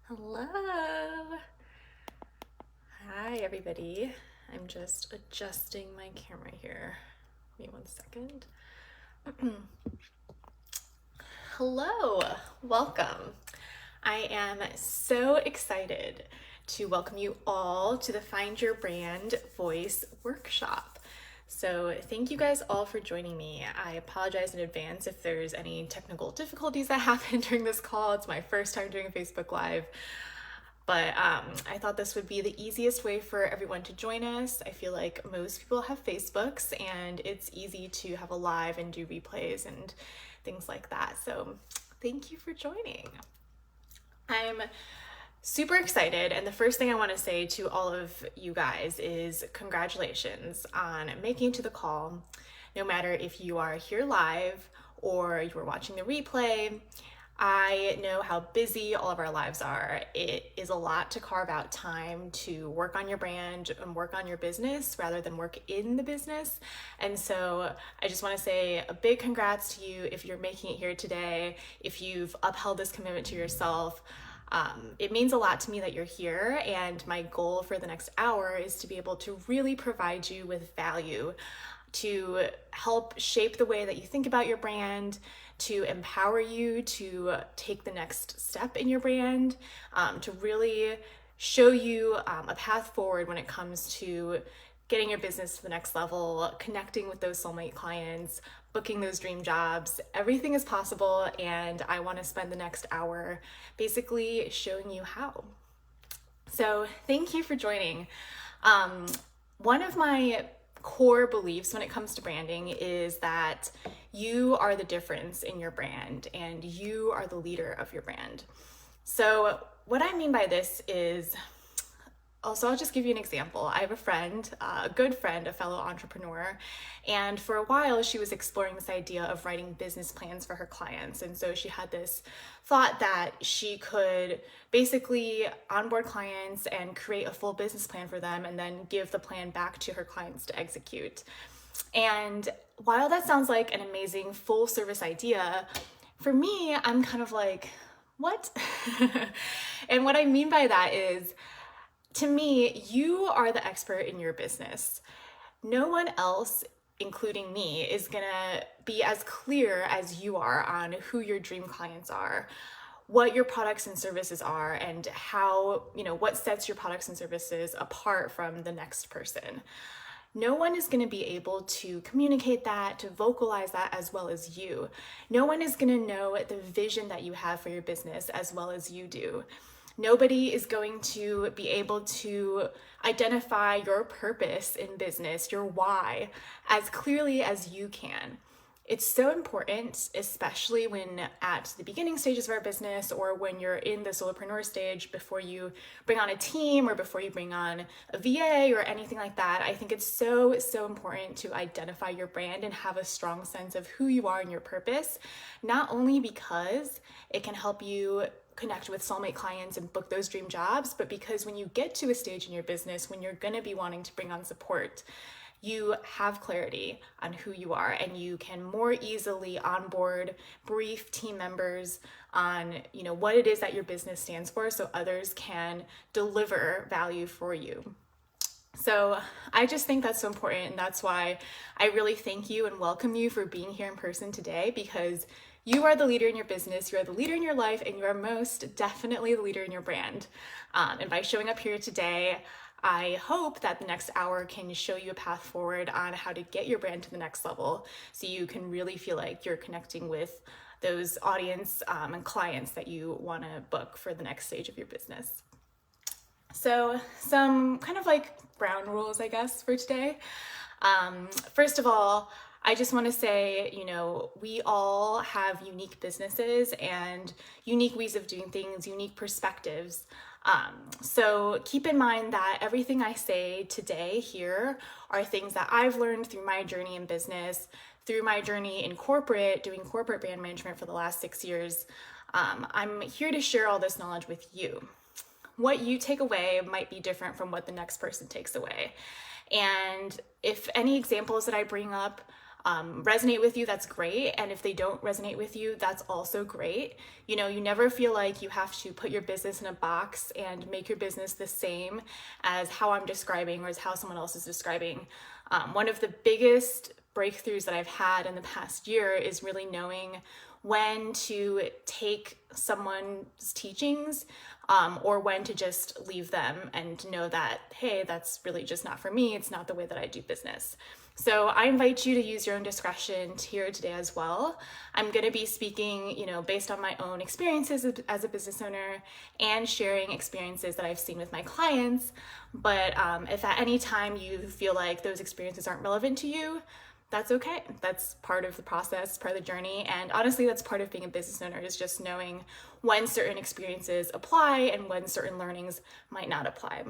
Hello. Hi, everybody. I'm just adjusting my camera here. Give me one second. Hello. Welcome. I am so excited to welcome you all to the Find Your Brand Voice workshop. So thank you guys all for joining me. I apologize in advance if there's any technical difficulties that happen during this call. It's my first time doing a Facebook Live. But I thought this would be the easiest way for everyone to join us. I feel like most people have Facebooks and it's easy to have a live and do replays and things like that. So thank you for joining. I'm super excited, and the first thing I want to say to all of you guys is congratulations on making it to the call. No matter if you are here live or you are watching the replay, I know how busy all of our lives are. It is a lot to carve out time to work on your brand and work on your business rather than work in the business. And so I just want to say a big congrats to you if you're making it here today, if you've upheld this commitment to yourself. It means a lot to me that you're here, and my goal for the next hour is to be able to really provide you with value to help shape the way that you think about your brand, to empower you to take the next step in your brand, to really show you a path forward when it comes to getting your business to the next level, connecting with those soulmate clients, booking those dream jobs. Everything is possible, and I want to spend the next hour basically showing you how. So thank you for joining. One of my core beliefs when it comes to branding is that you are the difference in your brand and you are the leader of your brand. So what I mean by this is, also, I'll just give you an example. I have a friend, a good friend, a fellow entrepreneur, and for a while she was exploring this idea of writing business plans for her clients. And so she had this thought that she could basically onboard clients and create a full business plan for them and then give the plan back to her clients to execute. And while that sounds like an amazing full service idea, for me, I'm kind of like, what? And what I mean by that is, to me, you are the expert in your business. No one else, including me, is gonna be as clear as you are on who your dream clients are, what your products and services are, and how, what sets your products and services apart from the next person. No one is going to be able to communicate that, to vocalize that as well as you. No one is going to know the vision that you have for your business as well as you do. Nobody is going to be able to identify your purpose in business, your why, as clearly as you can. It's so important, especially when at the beginning stages of our business or when you're in the solopreneur stage before you bring on a team or before you bring on a VA or anything like that. I think it's so important to identify your brand and have a strong sense of who you are and your purpose, not only because it can help you connect with soulmate clients and book those dream jobs, but because when you get to a stage in your business when you're going to be wanting to bring on support, you have clarity on who you are and you can more easily onboard, brief team members on, what it is that your business stands for so others can deliver value for you. So I just think that's so important, and that's why I really thank you and welcome you for being here in person today, because you are the leader in your business, you are the leader in your life, and you are most definitely the leader in your brand. And by showing up here today, I hope that the next hour can show you a path forward on how to get your brand to the next level so you can really feel like you're connecting with those audience and clients that you want to book for the next stage of your business. So some kind of like ground rules, I guess, for today. First of all, I just want to say, we all have unique businesses and unique ways of doing things, unique perspectives. So keep in mind that everything I say today here are things that I've learned through my journey in business, through my journey in corporate, doing corporate brand management for the last 6 years. I'm here to share all this knowledge with you. What you take away might be different from what the next person takes away. And if any examples that I bring up resonate with you, that's great. And if they don't resonate with you, that's also great. You know, you never feel like you have to put your business in a box and make your business the same as how I'm describing or as how someone else is describing. One of the biggest breakthroughs that I've had in the past year is really knowing when to take someone's teachings or when to just leave them and know that, hey, that's really just not for me. It's not the way that I do business. So I invite you to use your own discretion here today as well. I'm going to be speaking, you know, based on my own experiences as a business owner and sharing experiences that I've seen with my clients. But if at any time you feel like those experiences aren't relevant to you, that's okay. That's part of the process, part of the journey. And honestly, that's part of being a business owner, is just knowing when certain experiences apply and when certain learnings might not apply.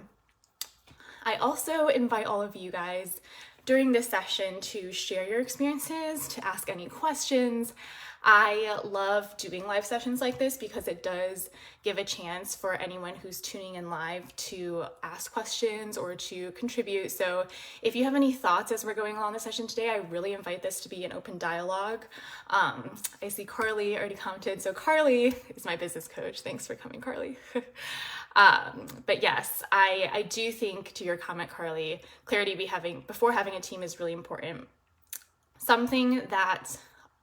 I also invite all of you guys during this session to share your experiences, to ask any questions. I love doing live sessions like this because it does give a chance for anyone who's tuning in live to ask questions or to contribute. So if you have any thoughts as we're going along the session today, I really invite this to be an open dialogue. I see Carly already commented. So Carly is my business coach. Thanks for coming, Carly. But yes, I do think, to your comment, Carly, clarity before having a team is really important. Something that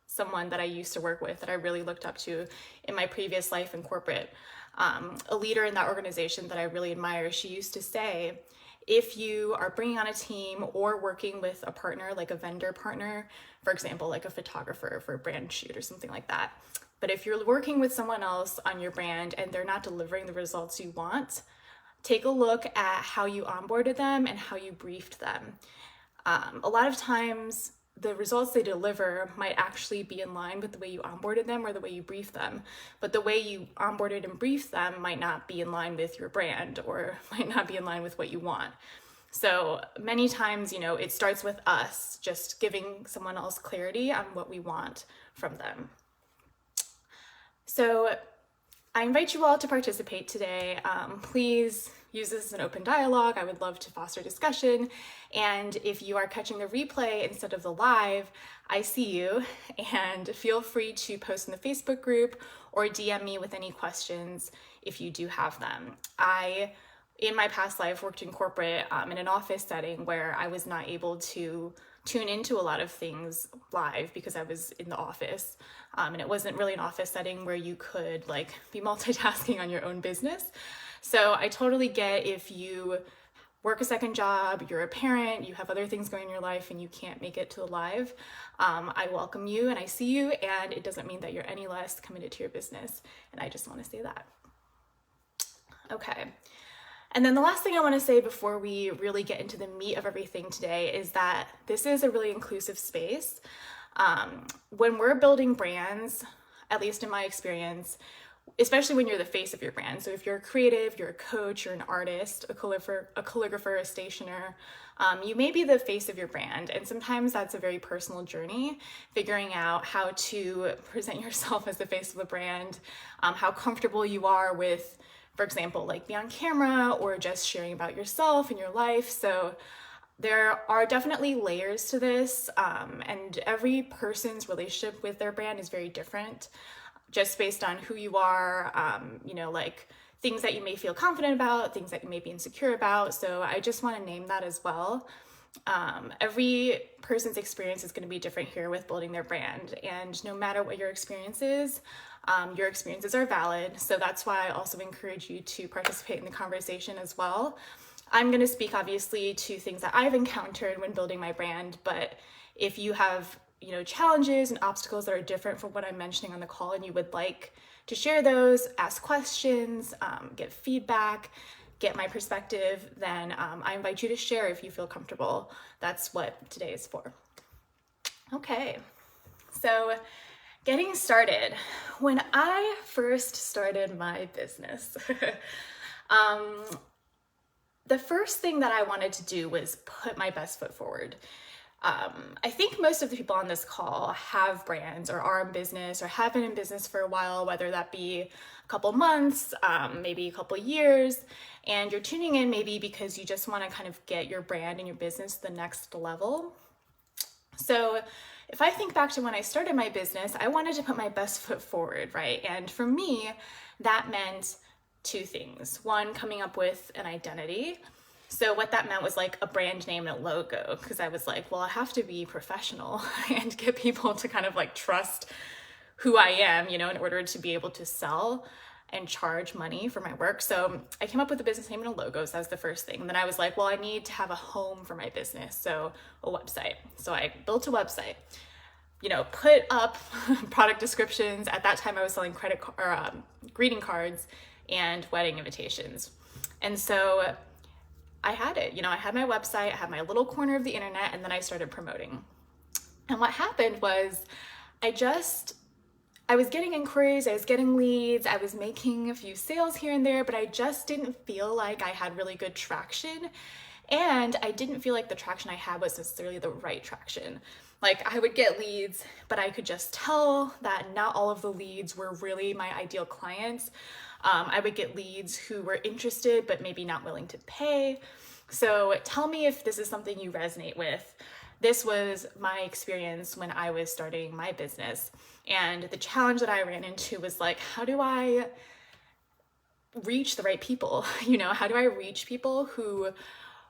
someone that I used to work with that I really looked up to in my previous life in corporate, a leader in that organization that I really admire, she used to say, if you are bringing on a team or working with a partner, like a vendor partner, for example, like a photographer for a brand shoot or something like that, but if you're working with someone else on your brand and they're not delivering the results you want, take a look at how you onboarded them and how you briefed them. A lot of times, the results they deliver might actually be in line with the way you onboarded them or the way you briefed them, but the way you onboarded and briefed them might not be in line with your brand or might not be in line with what you want. So many times, you know, it starts with us just giving someone else clarity on what we want from them. So I invite you all to participate today. Please use this as an open dialogue. I would love to foster discussion. And if you are catching the replay instead of the live, I see you, and feel free to post in the Facebook group or DM me with any questions if you do have them. In my past life, worked in corporate in an office setting where I was not able to tune into a lot of things live because I was in the office. And it wasn't really an office setting where you could like be multitasking on your own business. So I totally get if you work a second job, you're a parent, you have other things going in your life and you can't make it to the live. I welcome you and I see you, and it doesn't mean that you're any less committed to your business. And I just want to say that. Okay. And then the last thing I want to say before we really get into the meat of everything today is that this is a really inclusive space. When we're building brands, at least in my experience, especially when you're the face of your brand. So if you're a creative, you're a coach, you're an artist, a calligrapher, a stationer, you may be the face of your brand. And sometimes that's a very personal journey, figuring out how to present yourself as the face of the brand, how comfortable you are with, for example, like be on camera or just sharing about yourself and your life. So there are definitely layers to this, and every person's relationship with their brand is very different, just based on who you are, like things that you may feel confident about, things that you may be insecure about. So I just want to name that as well. Every person's experience is going to be different here with building their brand, and no matter what your experience is, your experiences are valid. So that's why I also encourage you to participate in the conversation as well. I'm going to speak obviously to things that I've encountered when building my brand, but if you have, challenges and obstacles that are different from what I'm mentioning on the call and you would like to share those, ask questions, get feedback, get my perspective, then I invite you to share if you feel comfortable. That's what today is for. Okay, so getting started. When I first started my business, the first thing that I wanted to do was put my best foot forward. I think most of the people on this call have brands or are in business or have been in business for a while, whether that be a couple months, maybe a couple years, and you're tuning in maybe because you just want to kind of get your brand and your business to the next level. So if I think back to when I started my business, I wanted to put my best foot forward, right? And for me, that meant two things. One, coming up with an identity. So what that meant was like a brand name and a logo, because I was like, well, I have to be professional and get people to kind of like trust who I am, in order to be able to sell and charge money for my work. So I came up with a business name and a logo. So that was the first thing. And then I was like, well, I need to have a home for my business. So a website. So I built a website, put up product descriptions. At that time I was selling greeting cards and wedding invitations. And so I had it, I had my website, I had my little corner of the internet, and then I started promoting. And what happened was I was getting inquiries, I was getting leads, I was making a few sales here and there, but I just didn't feel like I had really good traction. And I didn't feel like the traction I had was necessarily the right traction. Like I would get leads, but I could just tell that not all of the leads were really my ideal clients. I would get leads who were interested, but maybe not willing to pay. So tell me if this is something you resonate with. This was my experience when I was starting my business. And the challenge that I ran into was like, how do I reach the right people? How do I reach people who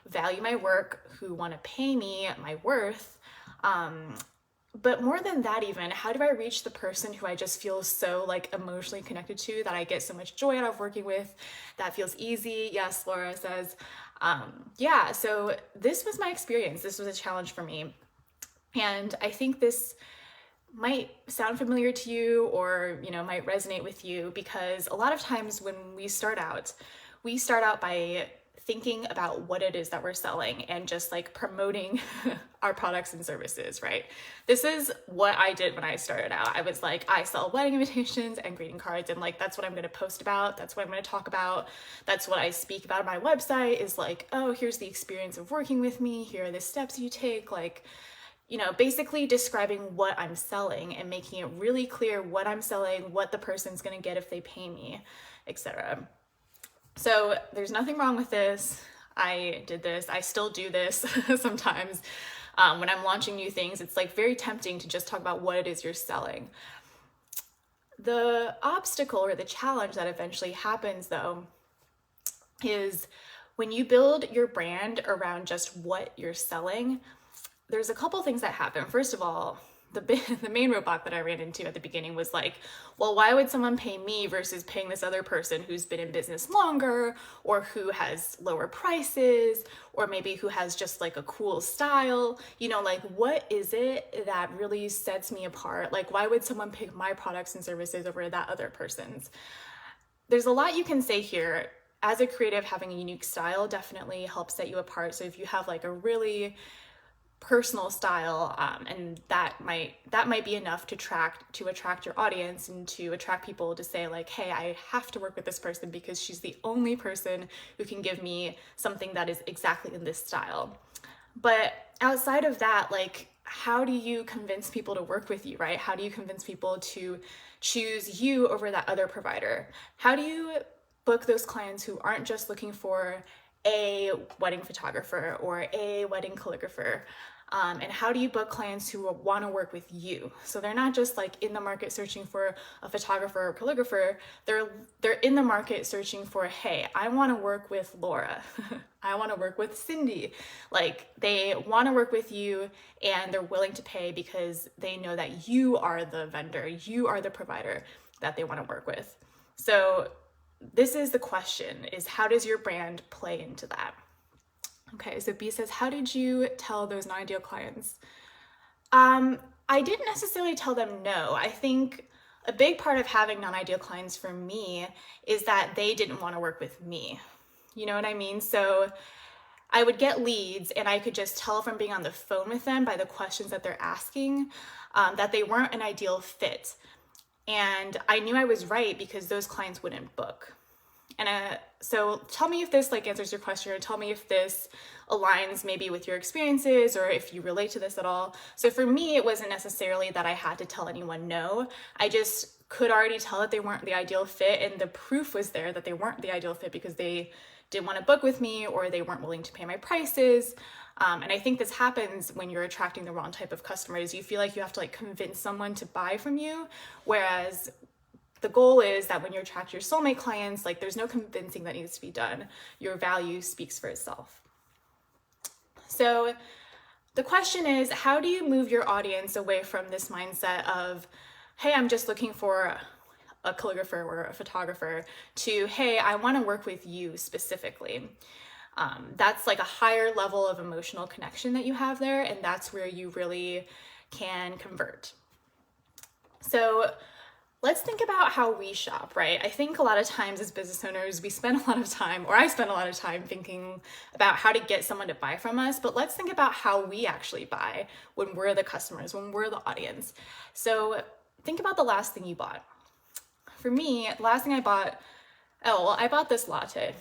value my work, who want to pay me my worth? But more than that even, how do I reach the person who I just feel so like emotionally connected to, that I get so much joy out of working with, that feels easy? Yes, Laura says. Yeah, so this was my experience. This was a challenge for me. And I think this might sound familiar to you or, might resonate with you, because a lot of times when we start out by thinking about what it is that we're selling and just like promoting our products and services, right? This is what I did when I started out. I was like, I sell wedding invitations and greeting cards, and like, that's what I'm going to post about. That's what I'm going to talk about. That's what I speak about on my website, is like, oh, here's the experience of working with me. Here are the steps you take. Like, basically describing what I'm selling and making it really clear what I'm selling, what the person's going to get if they pay me, etc. So there's nothing wrong with this. I did this. I still do this sometimes. When I'm launching new things, it's like very tempting to just talk about what it is you're selling. The obstacle or the challenge that eventually happens though is when you build your brand around just what you're selling, there's a couple things that happen. First of all, the main roadblock that I ran into at the beginning was like, well, why would someone pay me versus paying this other person who's been in business longer, or who has lower prices, or maybe who has just like a cool style? Like, what is it that really sets me apart? Like, why would someone pick my products and services over that other person's? There's a lot you can say here. As a creative, having a unique style definitely helps set you apart. So if you have like a really personal style, and that might be enough to attract your audience and to attract people to say like, hey, I have to work with this person because she's the only person who can give me something that is exactly in this style. But outside of that, like, how do you convince people to work with you, right? How do you convince people to choose you over that other provider? How do you book those clients who aren't just looking for a wedding photographer or a wedding calligrapher? And how do you book clients who want to work with you? So they're not just like in the market searching for a photographer or calligrapher. They're in the market searching for, hey, I want to work with Laura. I want to work with Cindy. Like, they want to work with you, and they're willing to pay because they know that you are the vendor, you are the provider that they want to work with. So this is the question, is how does your brand play into that? Okay, so B says, how did you tell those non-ideal clients? I didn't necessarily tell them no. I think a big part of having non-ideal clients for me is that they didn't want to work with me. You know what I mean? So I would get leads, and I could just tell from being on the phone with them by the questions that they're asking, that they weren't an ideal fit. And I knew I was right because those clients wouldn't book. And so tell me if this like answers your question, or tell me if this aligns maybe with your experiences, or if you relate to this at all. So for me, it wasn't necessarily that I had to tell anyone no. I just could already tell that they weren't the ideal fit, and the proof was there that they weren't the ideal fit because they didn't want to book with me or they weren't willing to pay my prices. And I think this happens when you're attracting the wrong type of customers. You feel like you have to like convince someone to buy from you, whereas the goal is that when you attract your soulmate clients, like there's no convincing that needs to be done. Your value speaks for itself. So the question is, how do you move your audience away from this mindset of, hey, I'm just looking for a calligrapher or a photographer, to, hey, I want to work with you specifically. That's like a higher level of emotional connection that you have there, and that's where you really can convert. So let's think about how we shop, right? I think a lot of times as business owners, we spend a lot of time, or I spend a lot of time thinking about how to get someone to buy from us, but let's think about how we actually buy when we're the customers, when we're the audience. So think about the last thing you bought. For me, the last thing I bought, I bought this latte.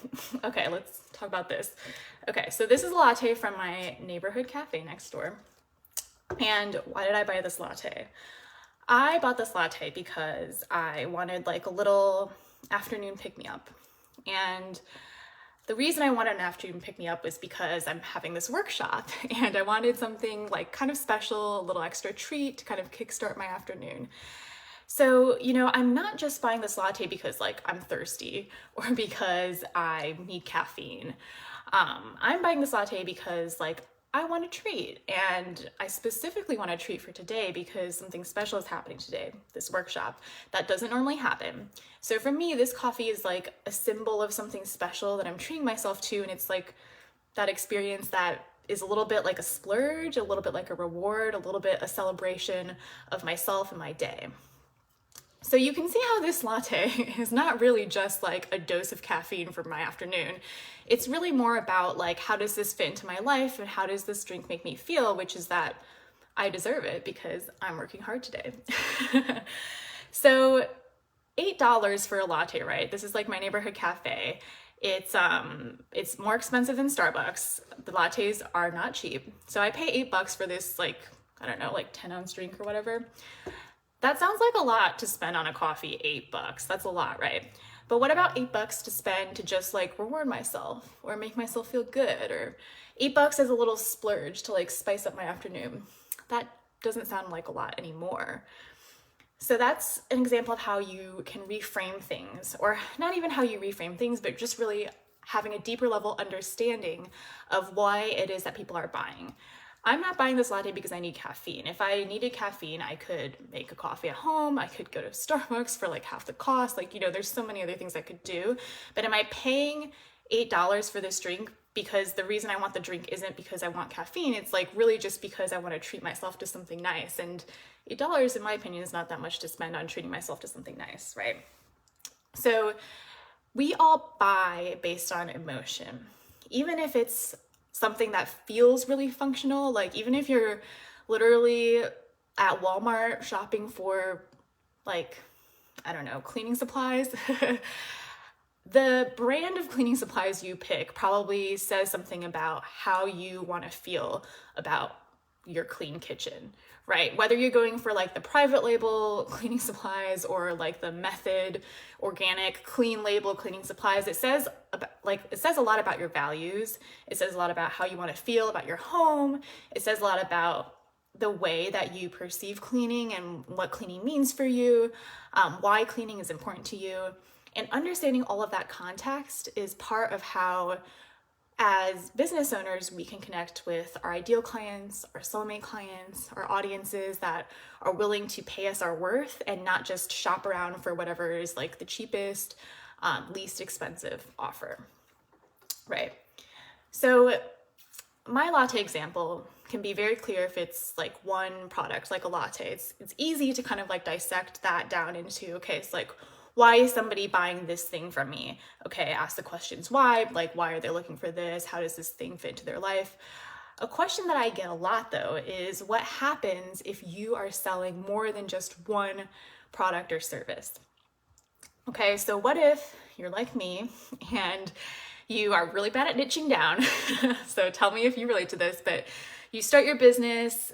Okay, let's talk about this. Okay, so this is a latte from my neighborhood cafe next door. And why did I buy this latte? I bought this latte because I wanted like a little afternoon pick-me-up. And the reason I wanted an afternoon pick-me-up was because I'm having this workshop and I wanted something like kind of special, a little extra treat to kind of kickstart my afternoon. So, I'm not just buying this latte because like I'm thirsty or because I need caffeine. I'm buying this latte because like I want a treat, and I specifically want a treat for today because something special is happening today, this workshop. That doesn't normally happen. So for me, this coffee is like a symbol of something special that I'm treating myself to, and it's like that experience that is a little bit like a splurge, a little bit like a reward, a little bit a celebration of myself and my day. So you can see how this latte is not really just like a dose of caffeine for my afternoon. It's really more about like, how does this fit into my life and how does this drink make me feel, which is that I deserve it because I'm working hard today. So $8 for a latte, right? This is like my neighborhood cafe. It's more expensive than Starbucks. The lattes are not cheap. So I pay $8 for this, like, I don't know, like 10-ounce drink or whatever. That sounds like a lot to spend on a coffee, $8. That's a lot, right? But what about $8 to spend to just like reward myself or make myself feel good, or $8 as a little splurge to like spice up my afternoon? That doesn't sound like a lot anymore. So that's an example of how you can reframe things, or not even how you reframe things, but just really having a deeper level understanding of why it is that people are buying. I'm not buying this latte because I need caffeine. If I needed caffeine, I could make a coffee at home. I could go to Starbucks for like half the cost. Like, there's so many other things I could do. But am I paying $8 for this drink because the reason I want the drink isn't because I want caffeine? It's like really just because I want to treat myself to something nice. And $8, in my opinion, is not that much to spend on treating myself to something nice, right? So we all buy based on emotion, even if it's something that feels really functional. Like even if you're literally at Walmart shopping for like, I don't know, cleaning supplies, the brand of cleaning supplies you pick probably says something about how you want to feel about your clean kitchen, right? Whether you're going for like the private label cleaning supplies or like the Method organic clean label cleaning supplies, it says a lot about your values. It says a lot about how you want to feel about your home. It says a lot about the way that you perceive cleaning and what cleaning means for you, why cleaning is important to you. And understanding all of that context is part of how, as business owners, we can connect with our ideal clients, our soulmate clients, our audiences that are willing to pay us our worth and not just shop around for whatever is like the cheapest, least expensive offer, right? So my latte example can be very clear if it's like one product, like a latte. It's easy to kind of like dissect that down into, okay, it's like, why is somebody buying this thing from me? Okay, ask the questions why, like why are they looking for this? How does this thing fit into their life? A question that I get a lot though is, what happens if you are selling more than just one product or service? Okay, so what if you're like me and you are really bad at niching down? So tell me if you relate to this, but you start your business,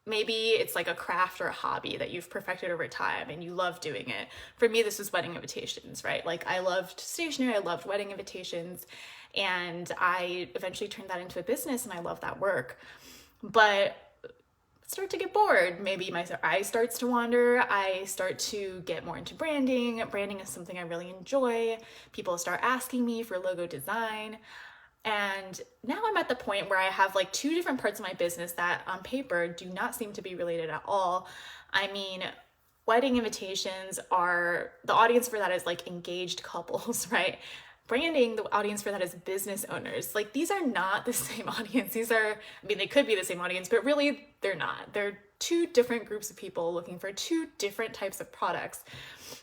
maybe it's like a craft or a hobby that you've perfected over time and you love doing it. For me, this was wedding invitations, right? Like I loved stationery, I loved wedding invitations, and I eventually turned that into a business and I love that work. But start to get bored. Maybe my eye starts to wander. I start to get more into branding. Branding is something I really enjoy. People start asking me for logo design. And now I'm at the point where I have like two different parts of my business that on paper do not seem to be related at all. I mean, wedding invitations are, the audience for that is like engaged couples, right? Branding, the audience for that is business owners. Like these are not the same audience. These are, I mean, they could be the same audience, but really they're not. They're two different groups of people looking for two different types of products.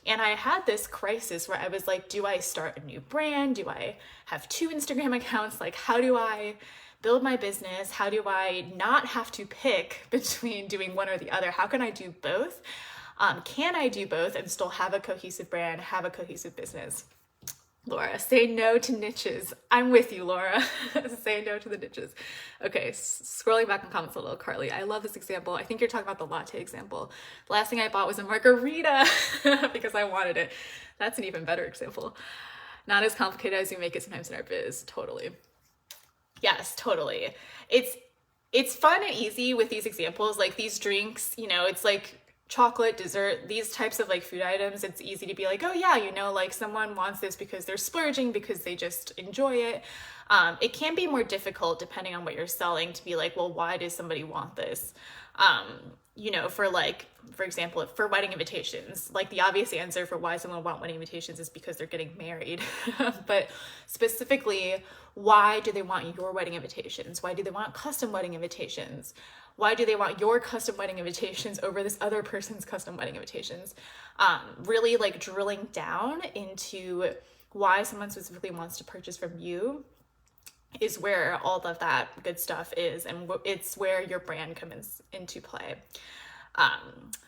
And I had this crisis where I was like, do I start a new brand? Do I have two Instagram accounts? Like, how do I build my business? How do I not have to pick between doing one or the other? How can I do both? Can I do both and still have a cohesive brand, have a cohesive business? Laura, say no to niches. I'm with you, Laura. Say no to the niches. Okay, scrolling back in comments a little, Carly. I love this example. I think you're talking about the latte example. The last thing I bought was a margarita because I wanted it. That's an even better example. Not as complicated as you make it sometimes in our biz. Totally. Yes, totally. It's fun and easy with these examples. Like these drinks, you know, it's like chocolate, dessert, these types of like food items, it's easy to be like, oh yeah, you know, like someone wants this because they're splurging, because they just enjoy it. It can be more difficult depending on what you're selling to be like, well, why does somebody want this? You know, for example, for wedding invitations, like the obvious answer for why someone would want wedding invitations is because they're getting married. But specifically, why do they want your wedding invitations? Why do they want custom wedding invitations? Why do they want your custom wedding invitations over this other person's custom wedding invitations? Really like drilling down into why someone specifically wants to purchase from you is where all of that good stuff is, and it's where your brand comes into play.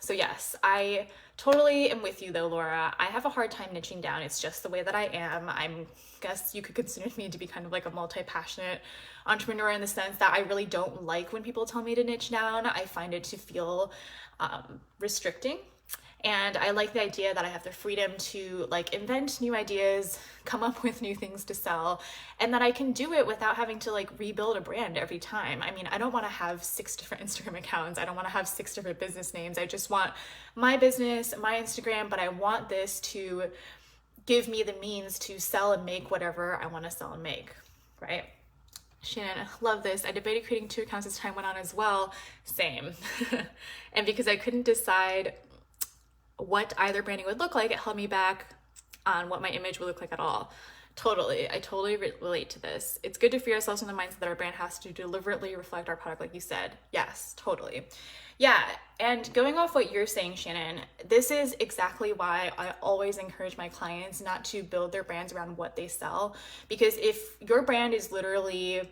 So yes, I totally am with you though, Laura. I have a hard time niching down. It's just the way that I am. Guess you could consider me to be kind of like a multi-passionate entrepreneur in the sense that I really don't like when people tell me to niche down. I find it to feel restricting. And I like the idea that I have the freedom to like invent new ideas, come up with new things to sell, and that I can do it without having to like rebuild a brand every time. I mean, I don't want to have 6 different Instagram accounts. I don't want to have 6 different business names. I just want my business, my Instagram, but I want this to give me the means to sell and make whatever I want to sell and make, right? Shannon, love this. I debated creating 2 accounts as time went on as well. Same. And because I couldn't decide what either branding would look like, it held me back on what my image would look like at all. Totally. I totally relate to this. It's good to free ourselves from the mindset that our brand has to deliberately reflect our product, like you said. Yes, totally. Yeah, and going off what you're saying, Shannon, this is exactly why I always encourage my clients not to build their brands around what they sell, because if your brand is literally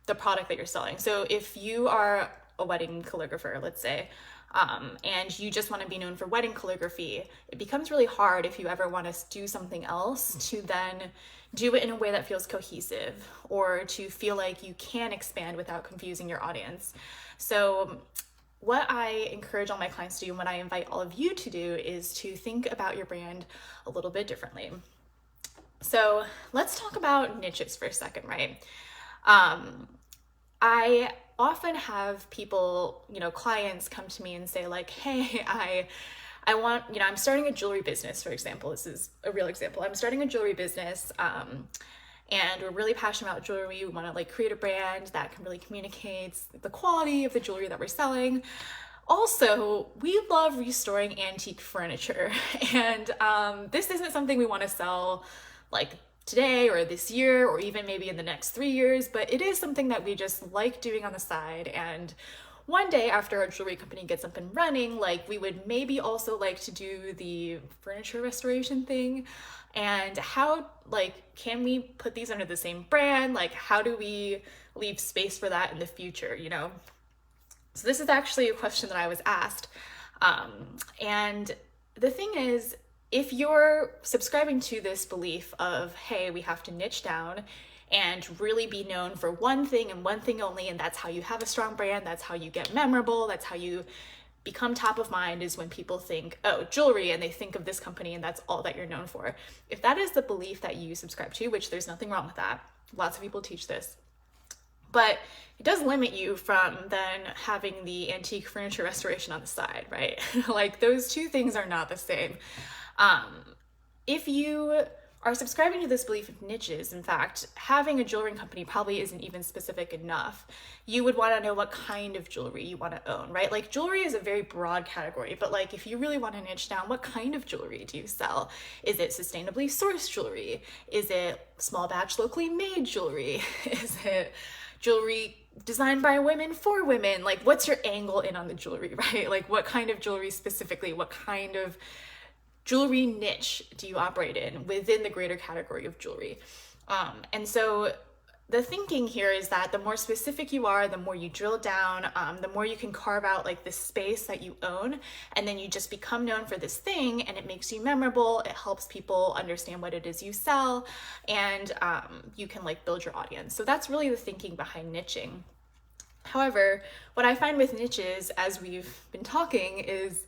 the product that you're selling, so if you are a wedding calligrapher, let's say, and you just want to be known for wedding calligraphy, it becomes really hard if you ever want to do something else to then do it in a way that feels cohesive, or to feel like you can expand without confusing your audience. So what I encourage all my clients to do, and what I invite all of you to do, is to think about your brand a little bit differently. So let's talk about niches for a second, right? I often have people, clients come to me and say like, hey, I want, I'm starting a jewelry business, for example. This is a real example. I'm starting a jewelry business, and we're really passionate about jewelry. We want to like create a brand that can really communicate the quality of the jewelry that we're selling. Also, we love restoring antique furniture, and this isn't something we want to sell like today or this year or even maybe in the next 3 years, but it is something that we just like doing on the side. And one day after our jewelry company gets up and running, like we would maybe also like to do the furniture restoration thing. And how, like, can we put these under the same brand? Like, how do we leave space for that in the future, So this is actually a question that I was asked. And the thing is, if you're subscribing to this belief of, hey, we have to niche down and really be known for one thing and one thing only, and that's how you have a strong brand, that's how you get memorable, that's how you become top of mind, is when people think, oh, jewelry, and they think of this company and that's all that you're known for. If that is the belief that you subscribe to, which there's nothing wrong with that, lots of people teach this, but it does limit you from then having the antique furniture restoration on the side, right? Like, those two things are not the same. If you are subscribing to this belief of niches, in fact, having a jewelry company probably isn't even specific enough. You would want to know what kind of jewelry you want to own, right? Like, jewelry is a very broad category, but like, if you really want to niche down, what kind of jewelry do you sell? Is it sustainably sourced jewelry? Is it small batch locally made jewelry? Is it jewelry designed by women for women? Like, what's your angle in on the jewelry, right? Like, what kind of jewelry specifically, what kind of jewelry niche do you operate in within the greater category of jewelry? And so the thinking here is that the more specific you are, the more you drill down, the more you can carve out like this space that you own, and then you just become known for this thing, and it makes you memorable. It helps people understand what it is you sell, and you can like build your audience. So that's really the thinking behind niching. However, what I find with niches, as we've been talking, is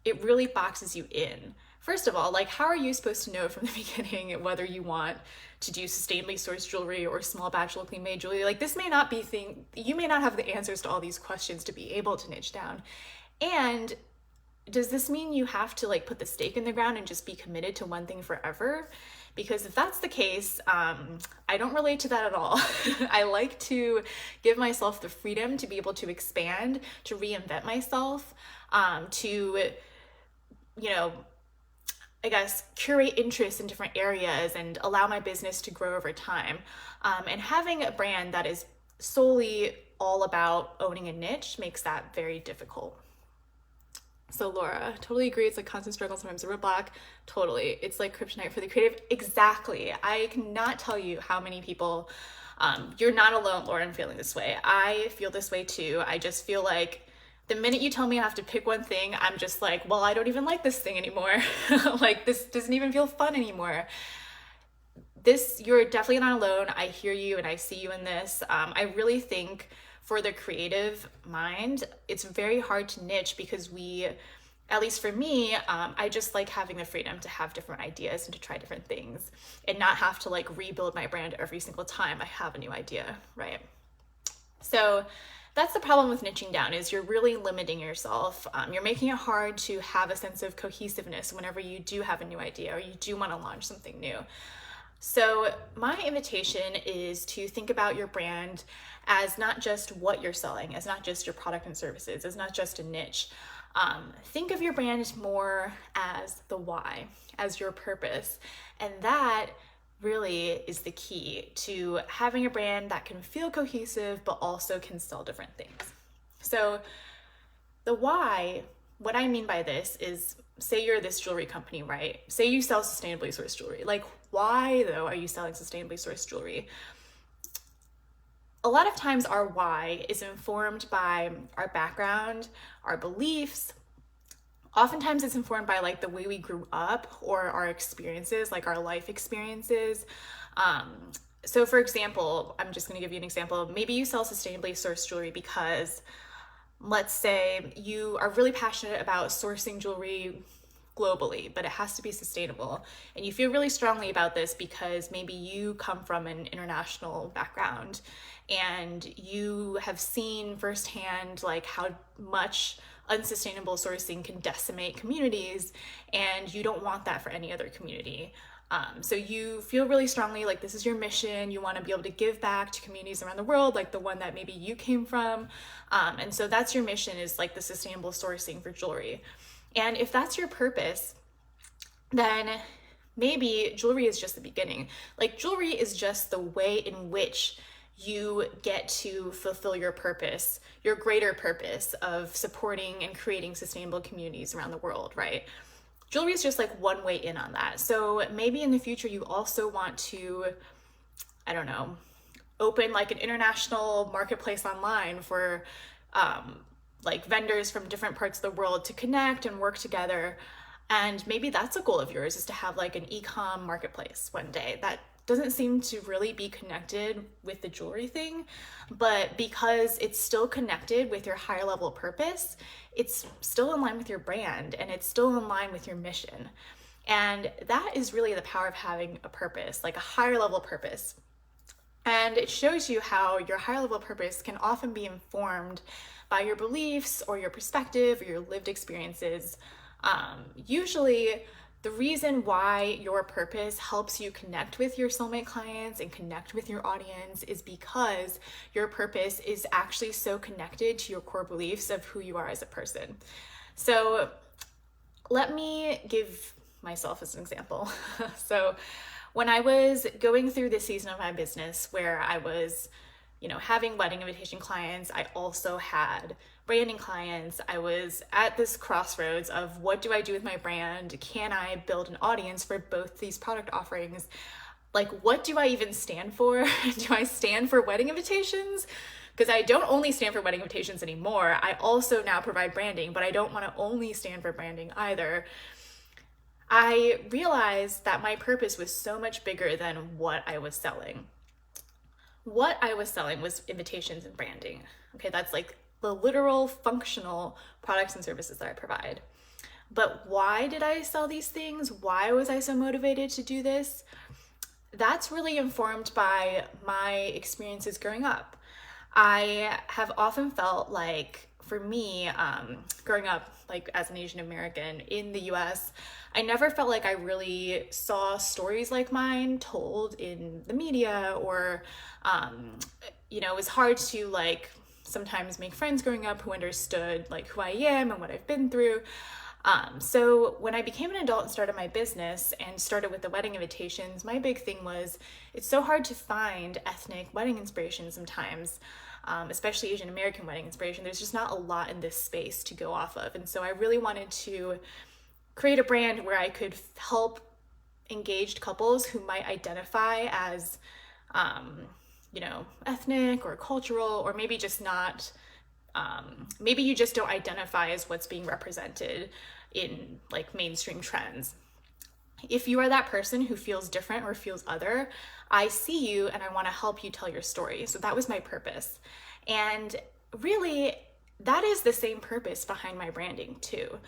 it really boxes you in. First of all, like, how are you supposed to know from the beginning whether you want to do sustainably sourced jewelry or small batch locally made jewelry? Like, this may not be you may not have the answers to all these questions to be able to niche down. And does this mean you have to like put the stake in the ground and just be committed to one thing forever? Because if that's the case, I don't relate to that at all. I like to give myself the freedom to be able to expand, to reinvent myself, to, you know, I guess, curate interests in different areas and allow my business to grow over time. And having a brand that is solely all about owning a niche makes that very difficult. So Laura, totally agree. It's like constant struggle, sometimes a roadblock. Totally. It's like kryptonite for the creative. Exactly. I cannot tell you how many people, you're not alone, Laura, in feeling this way. I feel this way too. I just feel like the minute you tell me I have to pick one thing, I'm just like, well, I don't even like this thing anymore. Like, this doesn't even feel fun anymore. You're definitely not alone. I hear you and I see you in this. I really think for the creative mind, it's very hard to niche because at least for me, I just like having the freedom to have different ideas and to try different things and not have to like rebuild my brand every single time I have a new idea, right? So that's the problem with niching down, is you're really limiting yourself. You're making it hard to have a sense of cohesiveness whenever you do have a new idea or you do want to launch something new. So my invitation is to think about your brand as not just what you're selling, as not just your product and services, as not just a niche. Think of your brand more as the why, as your purpose. And that really is the key to having a brand that can feel cohesive, but also can sell different things. So the why, what I mean by this is, say you're this jewelry company, right? Say you sell sustainably sourced jewelry. Like, why though are you selling sustainably sourced jewelry? A lot of times our why is informed by our background, our beliefs. Oftentimes it's informed by like the way we grew up or our experiences, like our life experiences. So for example, I'm just gonna give you an example. Maybe you sell sustainably sourced jewelry because, let's say, you are really passionate about sourcing jewelry globally, but it has to be sustainable. And you feel really strongly about this because maybe you come from an international background and you have seen firsthand like how much unsustainable sourcing can decimate communities, and you don't want that for any other community. So you feel really strongly like this is your mission. You want to be able to give back to communities around the world, like the one that maybe you came from. And so that's your mission, is like the sustainable sourcing for jewelry. And if that's your purpose, then maybe jewelry is just the beginning. Like, jewelry is just the way in which you get to fulfill your purpose, your greater purpose of supporting and creating sustainable communities around the world, right? Jewelry is just like one way in on that. So maybe in the future you also want to, I don't know, open like an international marketplace online for like vendors from different parts of the world to connect and work together. And maybe that's a goal of yours, is to have like an e-com marketplace one day. That doesn't seem to really be connected with the jewelry thing, but because it's still connected with your higher level purpose, it's still in line with your brand and it's still in line with your mission. And that is really the power of having a purpose, like a higher level purpose. And it shows you how your higher level purpose can often be informed by your beliefs or your perspective or your lived experiences. Usually, the reason why your purpose helps you connect with your soulmate clients and connect with your audience is because your purpose is actually so connected to your core beliefs of who you are as a person. So let me give myself as an example. So when I was going through this season of my business where I was, having wedding invitation clients, I also had branding clients. I was at this crossroads of, what do I do with my brand? Can I build an audience for both these product offerings? Like, what do I even stand for? Do I stand for wedding invitations? Because I don't only stand for wedding invitations anymore. I also now provide branding, but I don't want to only stand for branding either. I realized that my purpose was so much bigger than what I was selling. What I was selling was invitations and branding. Okay, that's like the literal functional products and services that I provide. But why did I sell these things? Why was I so motivated to do this? That's really informed by my experiences growing up. I have often felt like, for me, growing up, like as an Asian American in the US, I never felt like I really saw stories like mine told in the media, or, it was hard to like sometimes make friends growing up who understood like who I am and what I've been through. So when I became an adult and started my business and started with the wedding invitations, my big thing was, it's so hard to find ethnic wedding inspiration sometimes, especially Asian American wedding inspiration. There's just not a lot in this space to go off of. And so I really wanted to create a brand where I could help engaged couples who might identify as, ethnic or cultural, or maybe just not, maybe you just don't identify as what's being represented in like mainstream trends. If you are that person who feels different or feels other, I see you and I want to help you tell your story. So that was my purpose. And really, that is the same purpose behind my branding too.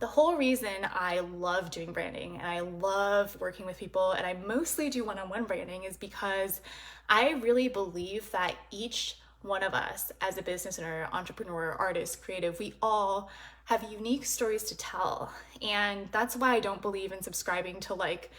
The whole reason I love doing branding and I love working with people, and I mostly do one-on-one branding, is because I really believe that each one of us as a business owner, entrepreneur, artist, creative, we all have unique stories to tell. And that's why I don't believe in subscribing to like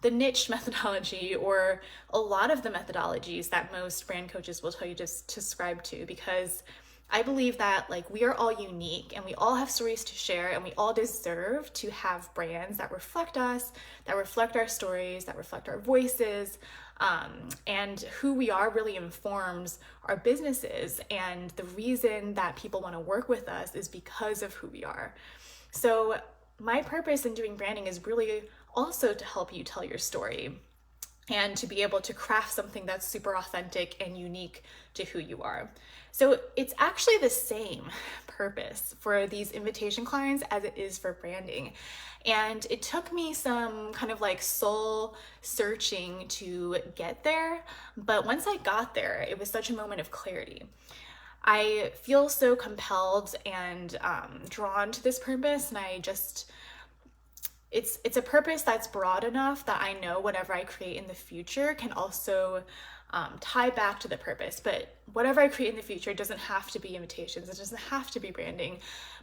the niche methodology or a lot of the methodologies that most brand coaches will tell you just to subscribe to, because I believe that like we are all unique and we all have stories to share, and we all deserve to have brands that reflect us, that reflect our stories, that reflect our voices, and who we are really informs our businesses. And the reason that people want to work with us is because of who we are. So my purpose in doing branding is really also to help you tell your story and to be able to craft something that's super authentic and unique to who you are. So it's actually the same purpose for these invitation clients as it is for branding. And it took me some kind of like soul searching to get there. But once I got there, it was such a moment of clarity. I feel so compelled and drawn to this purpose, and it's a purpose that's broad enough that I know whatever I create in the future can also tie back to the purpose. But whatever I create in the future doesn't have to be invitations. It doesn't have to be branding.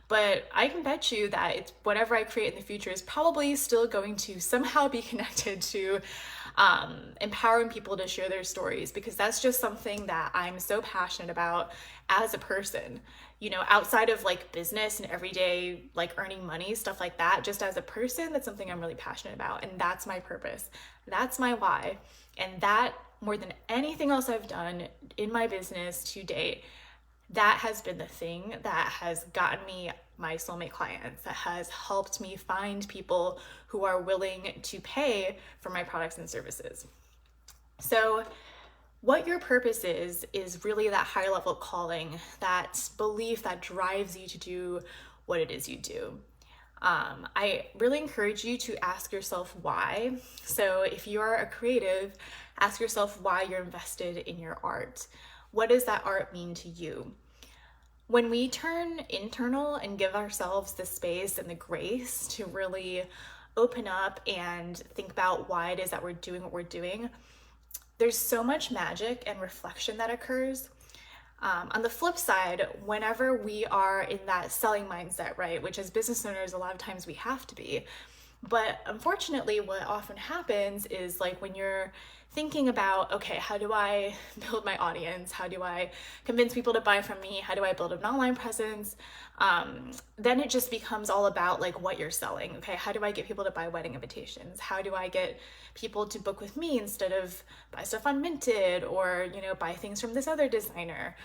But I can bet you that it's whatever I create in the future is probably still going to somehow be connected to empowering people to share their stories, because that's just something that I'm so passionate about as a person. Outside of like business and everyday like earning money, stuff like that, just as a person, that's something I'm really passionate about. And that's my purpose. That's my why. And that, more than anything else I've done in my business to date, that has been the thing that has gotten me my soulmate clients, that has helped me find people who are willing to pay for my products and services. So what your purpose is really that higher level calling, that belief that drives you to do what it is you do. I really encourage you to ask yourself why. So if you're a creative, ask yourself why you're invested in your art. What does that art mean to you? When we turn internal and give ourselves the space and the grace to really open up and think about why it is that we're doing what we're doing, there's so much magic and reflection that occurs. On the flip side, whenever we are in that selling mindset, right, which as business owners, a lot of times we have to be, but unfortunately, what often happens is like when you're thinking about, okay, how do I build my audience? How do I convince people to buy from me? How do I build an online presence? Then it just becomes all about like what you're selling. Okay, how do I get people to buy wedding invitations? How do I get people to book with me instead of buy stuff on Minted or, buy things from this other designer?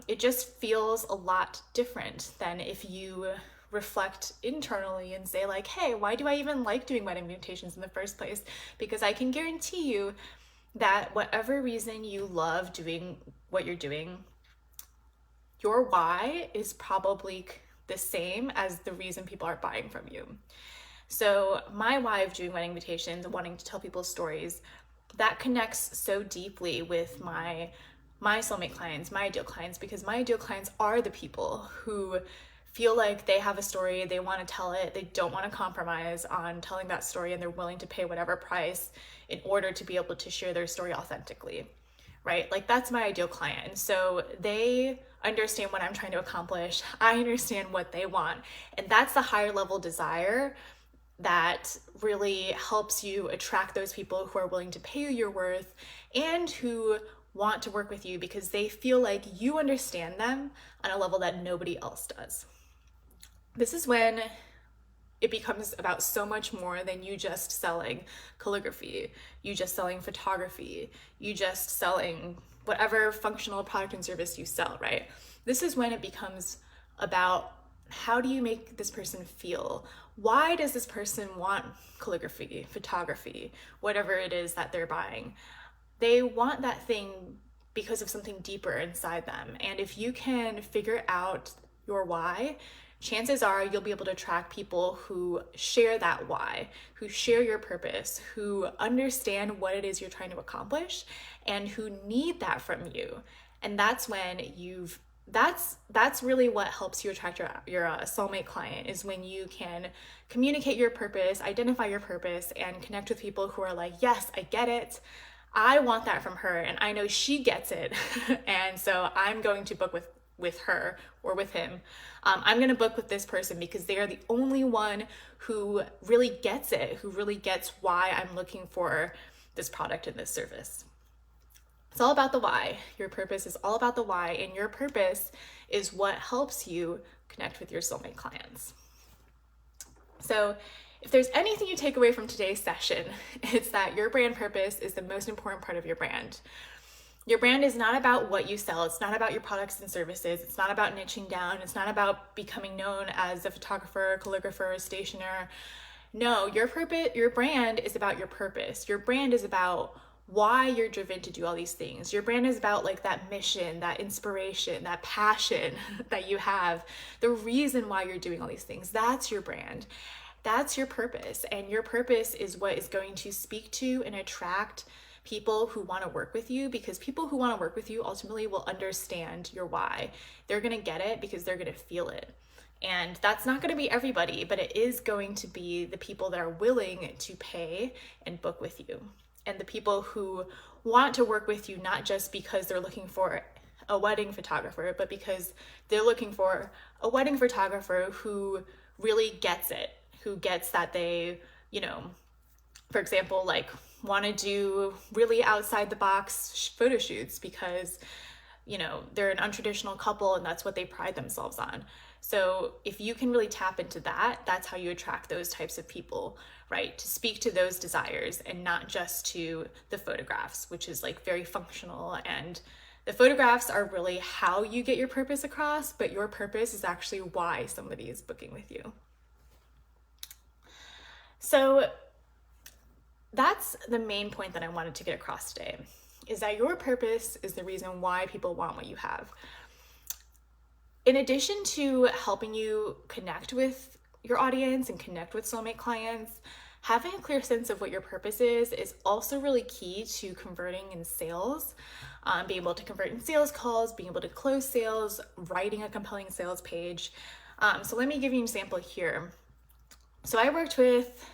It just feels a lot different than if you reflect internally and say like, hey, why do I even like doing wedding invitations in the first place? Because I can guarantee you that whatever reason you love doing what you're doing, your why is probably the same as the reason people are buying from you. So my why of doing wedding invitations, wanting to tell people stories, that connects so deeply with my soulmate clients, my ideal clients, because my ideal clients are the people who feel like they have a story, they want to tell it, they don't want to compromise on telling that story, and they're willing to pay whatever price in order to be able to share their story authentically, right? Like that's my ideal client. And so they understand what I'm trying to accomplish. I understand what they want. And that's the higher level desire that really helps you attract those people who are willing to pay you your worth and who want to work with you because they feel like you understand them on a level that nobody else does. This is when it becomes about so much more than you just selling calligraphy, you just selling photography, you just selling whatever functional product and service you sell, right? This is when it becomes about how do you make this person feel? Why does this person want calligraphy, photography, whatever it is that they're buying? They want that thing because of something deeper inside them. And if you can figure out your why, chances are you'll be able to attract people who share that why, who share your purpose, who understand what it is you're trying to accomplish, and who need that from you. And that's when that's really what helps you attract your soulmate client, is when you can communicate your purpose, identify your purpose, and connect with people who are like, yes, I get it. I want that from her, and I know she gets it. And so I'm going to book with her or with him. I'm going to book with this person because they are the only one who really gets it, who really gets why I'm looking for this product and this service. It's all about the why. Your purpose is all about the why, and your purpose is what helps you connect with your soulmate clients. So if there's anything you take away from today's session, it's that your brand purpose is the most important part of your brand. Your brand is not about what you sell. It's not about your products and services. It's not about niching down. It's not about becoming known as a photographer, calligrapher, stationer. No, your brand is about your purpose. Your brand is about why you're driven to do all these things. Your brand is about like that mission, that inspiration, that passion that you have, the reason why you're doing all these things. That's your brand. That's your purpose. And your purpose is what is going to speak to and attract people who want to work with you, because people who want to work with you ultimately will understand your why. They're going to get it because they're going to feel it. And that's not going to be everybody, but it is going to be the people that are willing to pay and book with you. And the people who want to work with you, not just because they're looking for a wedding photographer, but because they're looking for a wedding photographer who really gets it, who gets that they, for example, like want to do really outside the box photo shoots because, they're an untraditional couple and that's what they pride themselves on. So if you can really tap into that, that's how you attract those types of people, right? To speak to those desires and not just to the photographs, which is like very functional. And the photographs are really how you get your purpose across, but your purpose is actually why somebody is booking with you. So that's the main point that I wanted to get across today, is that your purpose is the reason why people want what you have. In addition to helping you connect with your audience and connect with soulmate clients, having a clear sense of what your purpose is also really key to converting in sales. Being able to convert in sales calls, being able to close sales, writing a compelling sales page. So let me give you an example here. So I worked with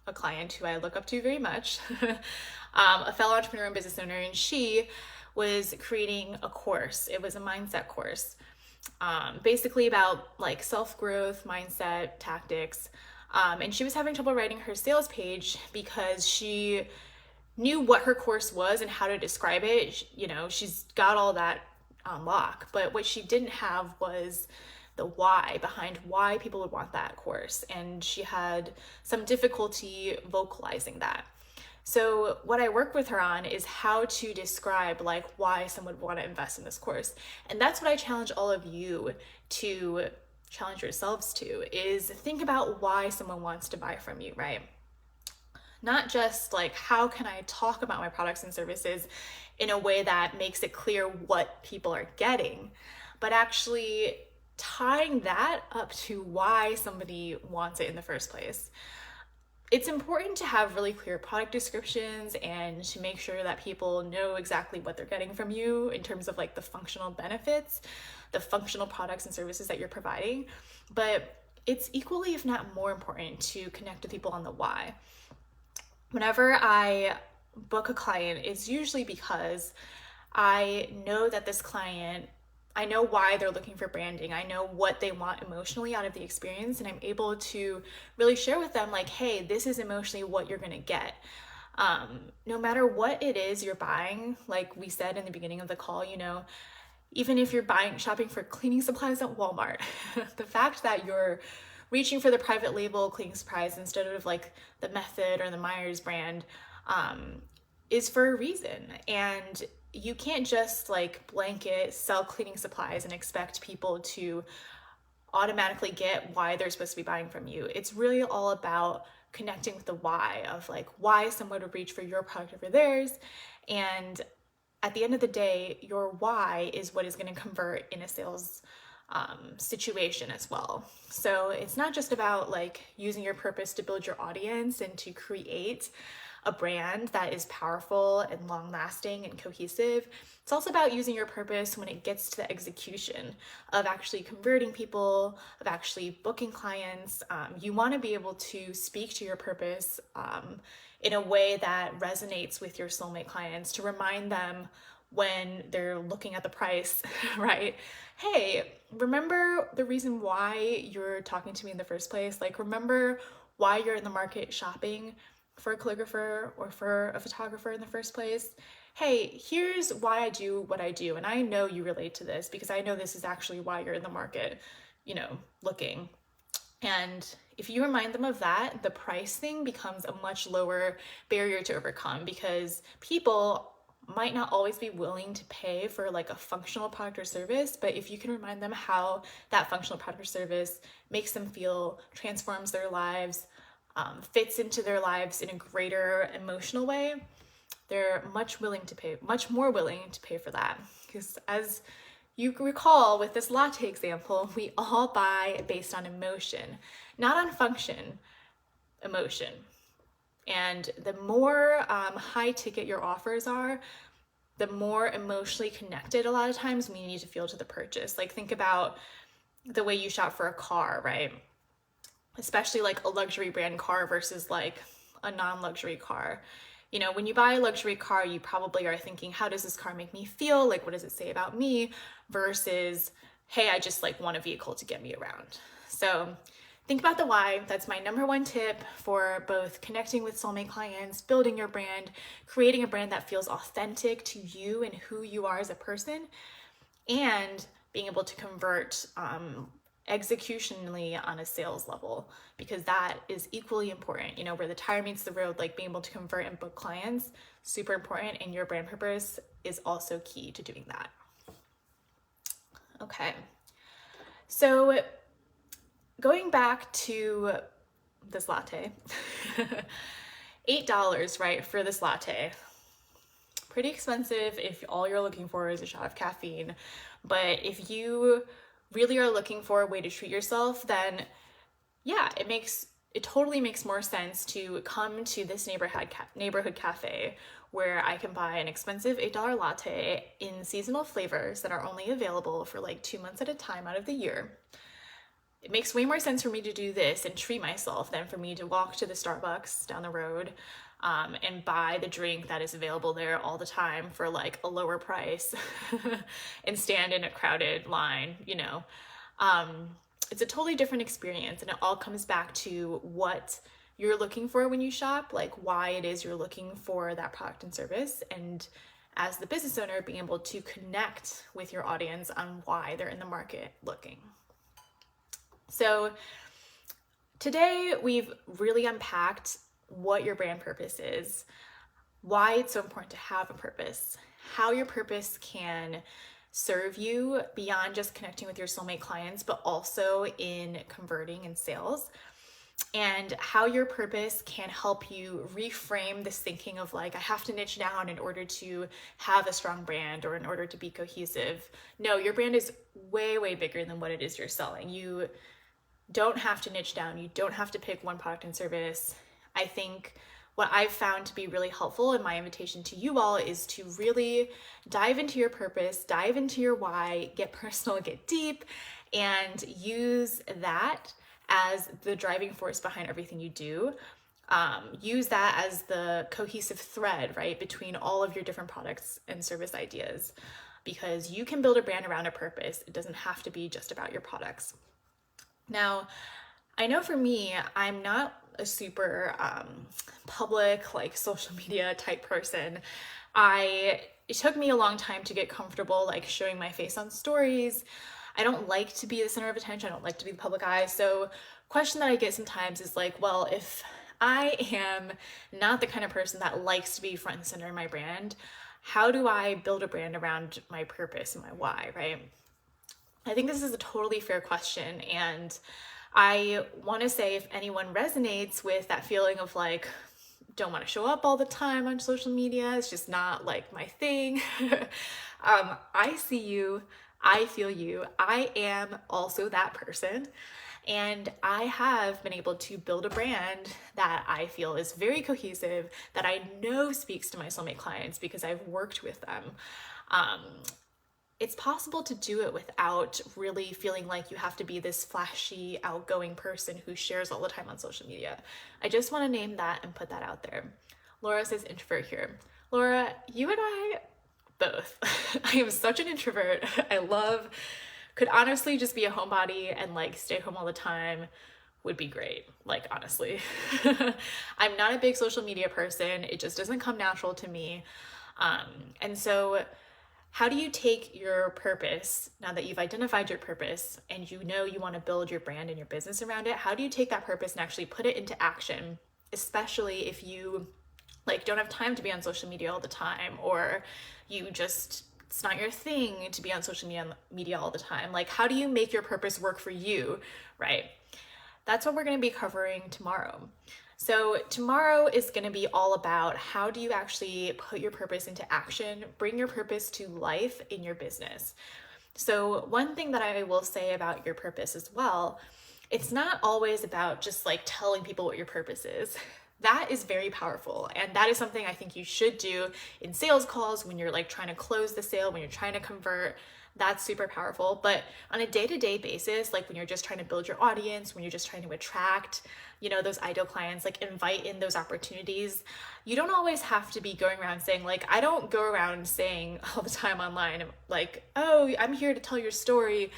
a client who I look up to very much, a fellow entrepreneur and business owner, and she was creating a course. It was a mindset course, basically about like self-growth, mindset, tactics. And she was having trouble writing her sales page because she knew what her course was and how to describe it. You know, she's got all that on lock, but what she didn't have was the why behind why people would want that course. And she had some difficulty vocalizing that. So what I work with her on is how to describe like why someone would want to invest in this course. And that's what I challenge all of you to challenge yourselves to, is think about why someone wants to buy from you, right? Not just like, how can I talk about my products and services in a way that makes it clear what people are getting, but actually tying that up to why somebody wants it in the first place. It's important to have really clear product descriptions and to make sure that people know exactly what they're getting from you in terms of like the functional benefits, the functional products and services that you're providing. But it's equally, if not more important, to connect with people on the why. Whenever I book a client, it's usually because I know that this client, I know why they're looking for branding. I know what they want emotionally out of the experience, and I'm able to really share with them like, hey, this is emotionally what you're gonna get. No matter what it is you're buying, like we said in the beginning of the call, you know, even if you're shopping for cleaning supplies at Walmart, the fact that you're reaching for the private label cleaning supplies instead of like the Method or the Myers brand is for a reason. And you can't just like blanket sell cleaning supplies and expect people to automatically get why they're supposed to be buying from you. It's really all about connecting with the why of like why someone would reach for your product over theirs. And at the end of the day, your why is what is going to convert in a sales situation as well. So it's not just about like using your purpose to build your audience and to create a brand that is powerful and long lasting and cohesive. It's also about using your purpose when it gets to the execution of actually converting people, of actually booking clients. You want to be able to speak to your purpose in a way that resonates with your soulmate clients, to remind them when they're looking at the price, right? Hey, remember the reason why you're talking to me in the first place? Like, remember why you're in the market shopping for a calligrapher or for a photographer in the first place? Hey, here's why I do what I do. And I know you relate to this because I know this is actually why you're in the market, you know, looking. And if you remind them of that, the price thing becomes a much lower barrier to overcome, because people might not always be willing to pay for like a functional product or service, but if you can remind them how that functional product or service makes them feel, transforms their lives, fits into their lives in a greater emotional way, they're much more willing to pay for that. Because as you recall with this latte example, we all buy based on emotion, not on function, emotion. And the more high ticket your offers are, the more emotionally connected a lot of times we need to feel to the purchase. Like, think about the way you shop for a car, right? Especially like a luxury brand car versus like a non-luxury car. You know, when you buy a luxury car, you probably are thinking, how does this car make me feel? Like, what does it say about me? Versus, hey, I just like want a vehicle to get me around. So think about the why. That's my number one tip for both connecting with soulmate clients, building your brand, creating a brand that feels authentic to you and who you are as a person, and being able to convert executionally on a sales level, because that is equally important. You know, where the tire meets the road, like being able to convert and book clients, super important, and your brand purpose is also key to doing that. Okay, so going back to this latte, $8, right, for this latte. Pretty expensive if all you're looking for is a shot of caffeine. But if you really are looking for a way to treat yourself, then yeah, it totally makes more sense to come to this neighborhood cafe where I can buy an expensive $8 latte in seasonal flavors that are only available for like 2 months at a time out of the year. It makes way more sense for me to do this and treat myself than for me to walk to the Starbucks down the road and buy the drink that is available there all the time for like a lower price and stand in a crowded line, you know. It's a totally different experience, and it all comes back to what you're looking for when you shop, like why it is you're looking for that product and service, and as the business owner, being able to connect with your audience on why they're in the market looking. So today we've really unpacked what your brand purpose is, why it's so important to have a purpose, how your purpose can serve you beyond just connecting with your soulmate clients, but also in converting and sales, and how your purpose can help you reframe this thinking of like, I have to niche down in order to have a strong brand or in order to be cohesive. No, your brand is way, way bigger than what it is you're selling. You don't have to niche down. You don't have to pick one product and service. I think what I've found to be really helpful in my invitation to you all is to really dive into your purpose, dive into your why, get personal, get deep, and use that as the driving force behind everything you do. Use that as the cohesive thread, right, between all of your different products and service ideas, because you can build a brand around a purpose. It doesn't have to be just about your products. Now, I know for me, I'm not a super public, like social media type person. It took me a long time to get comfortable like showing my face on stories. I don't like to be the center of attention. I don't like to be the public eye. So question that I get sometimes is like, well, if I am not the kind of person that likes to be front and center in my brand, how do I build a brand around my purpose and my why, right? I think this is a totally fair question, and I want to say if anyone resonates with that feeling of like, don't want to show up all the time on social media, it's just not like my thing. I see you, I feel you, I am also that person. And I have been able to build a brand that I feel is very cohesive, that I know speaks to my soulmate clients because I've worked with them. It's possible to do it without really feeling like you have to be this flashy, outgoing person who shares all the time on social media. I just want to name that and put that out there. Laura says introvert here. Laura, you and I both. I am such an introvert. Could honestly just be a homebody and like stay home all the time would be great. Like, honestly. I'm not a big social media person. It just doesn't come natural to me. And so how do you take your purpose, now that you've identified your purpose and you know you want to build your brand and your business around it, how do you take that purpose and actually put it into action, especially if you like don't have time to be on social media all the time, or it's not your thing to be on social media all the time? Like, how do you make your purpose work for you, right? That's what we're going to be covering tomorrow. So tomorrow is going to be all about how do you actually put your purpose into action, bring your purpose to life in your business. So one thing that I will say about your purpose as well, it's not always about just like telling people what your purpose is. That is very powerful. And that is something I think you should do in sales calls when you're like trying to close the sale, when you're trying to convert. That's super powerful. But on a day-to-day basis, like when you're just trying to build your audience, when you're just trying to attract, those ideal clients, like invite in those opportunities, you don't always have to be going around saying, like, I don't go around saying all the time online, like, oh, I'm here to tell your story.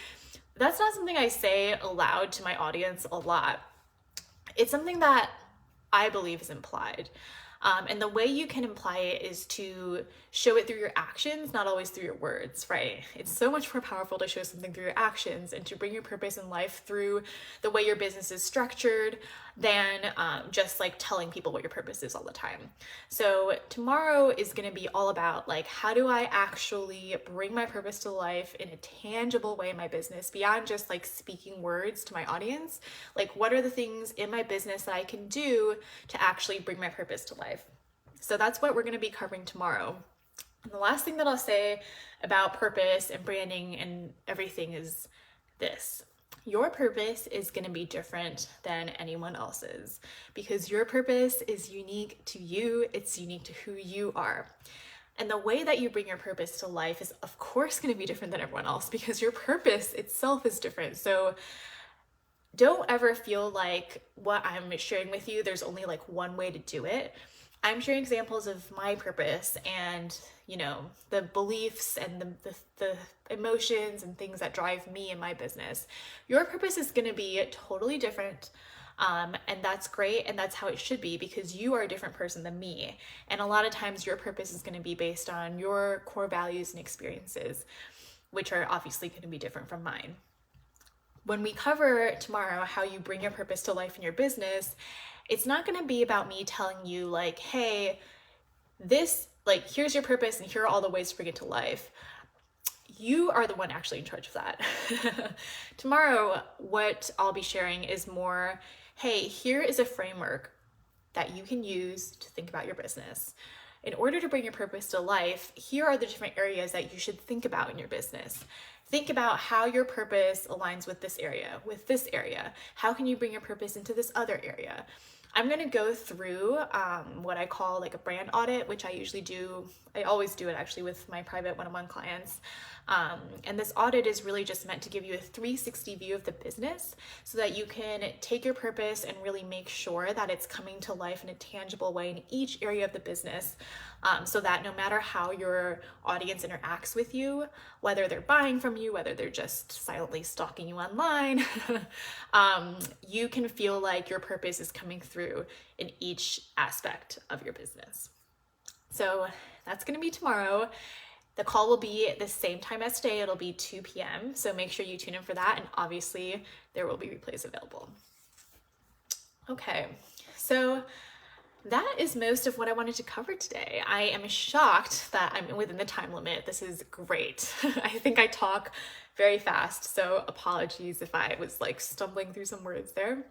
That's not something I say aloud to my audience a lot. It's something that I believe is implied. And the way you can imply it is to show it through your actions, not always through your words, right? It's so much more powerful to show something through your actions and to bring your purpose in life through the way your business is structured than just like telling people what your purpose is all the time. So tomorrow is going to be all about like, how do I actually bring my purpose to life in a tangible way in my business beyond just like speaking words to my audience? Like, what are the things in my business that I can do to actually bring my purpose to life? So that's what we're going to be covering tomorrow. And the last thing that I'll say about purpose and branding and everything is this. Your purpose is going to be different than anyone else's because your purpose is unique to you. It's unique to who you are. And the way that you bring your purpose to life is, of course, going to be different than everyone else because your purpose itself is different. So don't ever feel like what I'm sharing with you, there's only like one way to do it. I'm sharing examples of my purpose and, the beliefs and the emotions and things that drive me in my business. Your purpose is going to be totally different. And that's great. And that's how it should be because you are a different person than me. And a lot of times your purpose is going to be based on your core values and experiences, which are obviously going to be different from mine. When we cover tomorrow how you bring your purpose to life in your business, it's not going to be about me telling you like, hey, here's your purpose and here are all the ways to bring it to life. You are the one actually in charge of that. Tomorrow, what I'll be sharing is more, hey, here is a framework that you can use to think about your business. In order to bring your purpose to life, here are the different areas that you should think about in your business. Think about how your purpose aligns with this area, with this area. How can you bring your purpose into this other area? I'm going to go through what I call like a brand audit, which I usually do. I always do it actually with my private one-on-one clients. And this audit is really just meant to give you a 360 view of the business so that you can take your purpose and really make sure that it's coming to life in a tangible way in each area of the business. So that no matter how your audience interacts with you, whether they're buying from you, whether they're just silently stalking you online, you can feel like your purpose is coming through in each aspect of your business. So that's going to be tomorrow. The call will be at the same time as today. It'll be 2 p.m. So make sure you tune in for that. And obviously there will be replays available. Okay, so that is most of what I wanted to cover today. I am shocked that I'm within the time limit. This is great. I think I talk very fast, so apologies if I was like stumbling through some words there.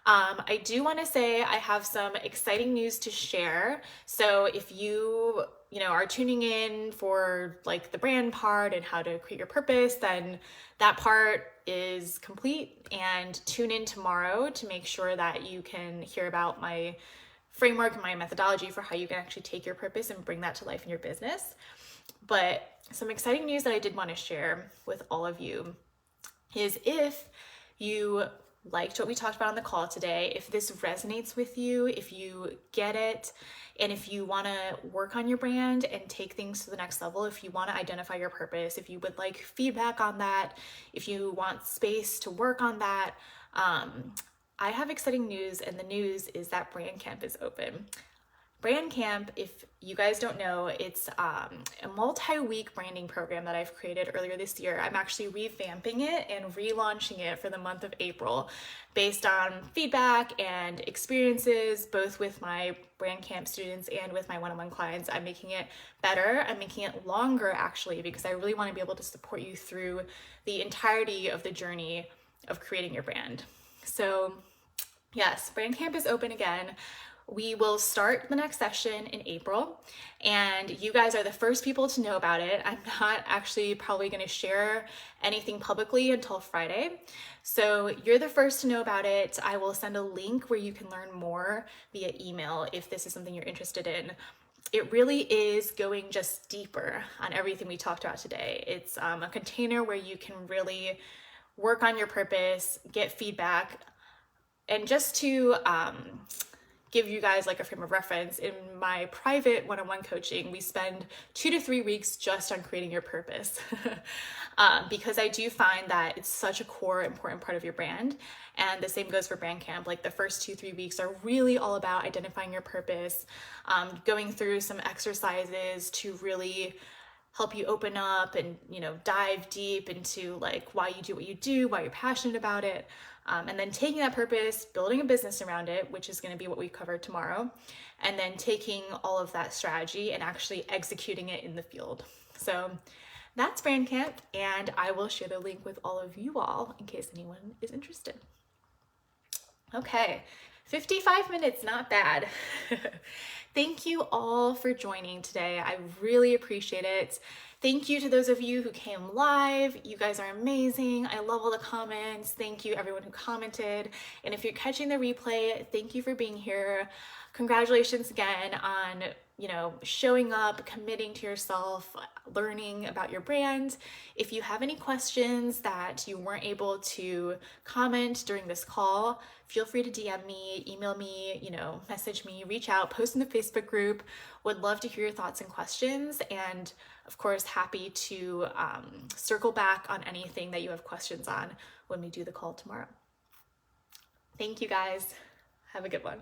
I do want to say I have some exciting news to share. So if you are tuning in for like the brand part and how to create your purpose, then that part is complete, and tune in tomorrow to make sure that you can hear about my framework and my methodology for how you can actually take your purpose and bring that to life in your business. But some exciting news that I did want to share with all of you is if you liked what we talked about on the call today, if this resonates with you, if you get it, and if you want to work on your brand and take things to the next level, if you want to identify your purpose, if you would like feedback on that, if you want space to work on that, I have exciting news, and the news is that Brand Camp is open. Brand Camp, if you guys don't know, it's a multi-week branding program that I've created earlier this year. I'm actually revamping it and relaunching it for the month of April based on feedback and experiences, both with my Brand Camp students and with my one-on-one clients. I'm making it better. I'm making it longer actually, because I really want to be able to support you through the entirety of the journey of creating your brand. So yes, Brand Camp is open again. We will start the next session in April, and you guys are the first people to know about it. I'm not actually probably going to share anything publicly until Friday. So you're the first to know about it. I will send a link where you can learn more via email if this is something you're interested in. It really is going just deeper on everything we talked about today. It's a container where you can really work on your purpose, get feedback, and just to give you guys like a frame of reference, in my private one-on-one coaching, we spend 2 to 3 weeks just on creating your purpose because I do find that it's such a core important part of your brand. And the same goes for Brand Camp. Like the first 2-3 weeks are really all about identifying your purpose, going through some exercises to really help you open up and, dive deep into like why you do what you do, why you're passionate about it. And then taking that purpose, building a business around it, which is going to be what we cover tomorrow, and then taking all of that strategy and actually executing it in the field. So that's Brand Camp, and I will share the link with all of you all in case anyone is interested. Okay, 55 minutes, not bad. Thank you all for joining today. I really appreciate it. Thank you to those of you who came live. You guys are amazing. I love all the comments. Thank you everyone who commented. And if you're catching the replay, thank you for being here. Congratulations again on, showing up, committing to yourself, learning about your brand. If you have any questions that you weren't able to comment during this call, feel free to DM me, email me, message me, reach out, post in the Facebook group. Would love to hear your thoughts and questions. And of course, happy to circle back on anything that you have questions on when we do the call tomorrow. Thank you guys. Have a good one.